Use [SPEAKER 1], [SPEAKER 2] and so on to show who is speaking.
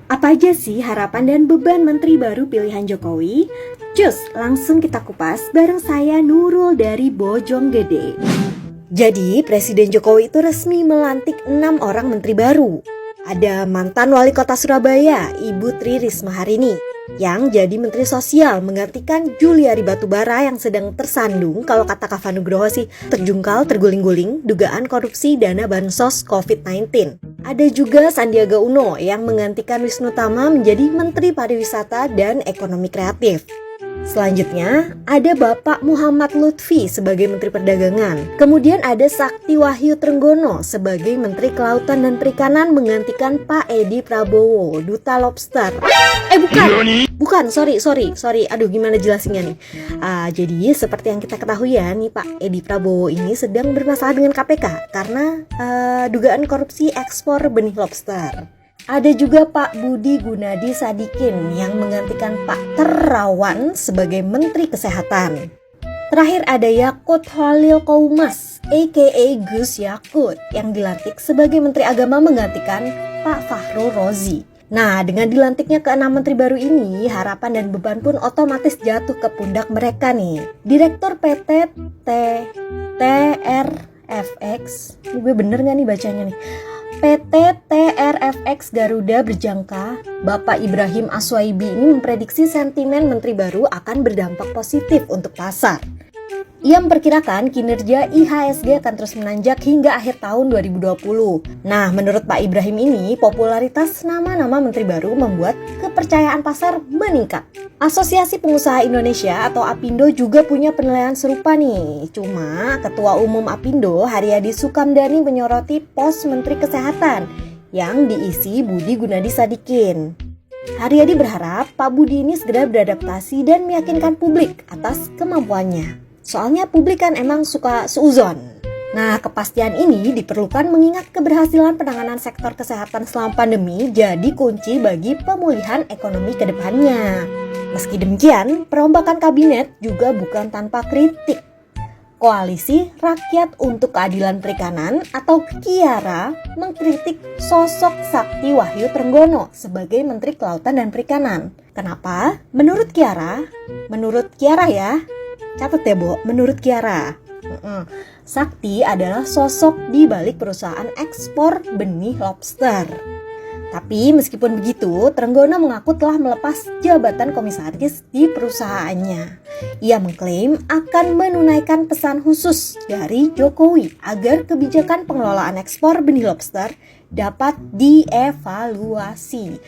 [SPEAKER 1] Apa aja sih harapan dan beban menteri baru pilihan Jokowi? Cus, langsung kita kupas bareng saya Nurul dari Bojonggede. Jadi, Presiden Jokowi itu resmi melantik 6 orang menteri baru. Ada mantan wali kota Surabaya, Ibu Tri Risma Harini, yang jadi Menteri Sosial menggantikan Juliari Batubara yang sedang tersandung, kalau kata Kava Nugroho sih terjungkal terguling-guling dugaan korupsi dana bansos COVID-19. Ada juga Sandiaga Uno yang menggantikan Wisnu Tama menjadi Menteri Pariwisata dan Ekonomi Kreatif. Selanjutnya, ada Bapak Muhammad Lutfi sebagai Menteri Perdagangan. Kemudian ada Sakti Wahyu Trenggono sebagai Menteri Kelautan dan Perikanan menggantikan Pak Edi Prabowo, Duta Lobster. Bukan, sorry. Aduh, gimana jelasinnya nih? Jadi seperti yang kita ketahui ya, nih Pak Edi Prabowo ini sedang bermasalah dengan KPK karena dugaan korupsi ekspor benih lobster. Ada juga Pak Budi Gunadi Sadikin yang menggantikan Pak Terawan sebagai Menteri Kesehatan. Terakhir ada Yakut Holil Koumas, a.k.a. Gus Yakut, yang dilantik sebagai Menteri Agama menggantikan Pak Fahrul Rozi. Nah, dengan dilantiknya ke-6 menteri baru ini, harapan dan beban pun otomatis jatuh ke pundak mereka nih. Direktur PT TRFX, ini gue bener gak nih bacanya nih? PT TRFX Garuda Berjangka, Bapak Ibrahim Aswaibi ini memprediksi sentimen menteri baru akan berdampak positif untuk pasar. Ia memperkirakan kinerja IHSG akan terus menanjak hingga akhir tahun 2020. Nah, menurut Pak Ibrahim ini, popularitas nama-nama menteri baru membuat kepercayaan pasar meningkat. Asosiasi Pengusaha Indonesia atau APindo juga punya penilaian serupa nih. Cuma, Ketua Umum APindo Haryadi Sukamdhani menyoroti pos Menteri Kesehatan yang diisi Budi Gunadi Sadikin. Haryadi berharap Pak Budi ini segera beradaptasi dan meyakinkan publik atas kemampuannya. Soalnya publik kan emang suka suuzon. Nah, kepastian ini diperlukan mengingat keberhasilan penanganan sektor kesehatan selama pandemi jadi kunci bagi pemulihan ekonomi ke depannya. Meski demikian, perombakan kabinet juga bukan tanpa kritik. Koalisi Rakyat untuk Keadilan Perikanan atau KIARA mengkritik sosok Sakti Wahyu Trenggono sebagai Menteri Kelautan dan Perikanan. Kenapa? Menurut KIARA ya, catat ya Bo, menurut KIARA, Sakti adalah sosok di balik perusahaan ekspor benih lobster. Tapi meskipun begitu, Trenggono mengaku telah melepas jabatan komisaris di perusahaannya. Ia mengklaim akan menunaikan pesan khusus dari Jokowi agar kebijakan pengelolaan ekspor benih lobster dapat dievaluasi.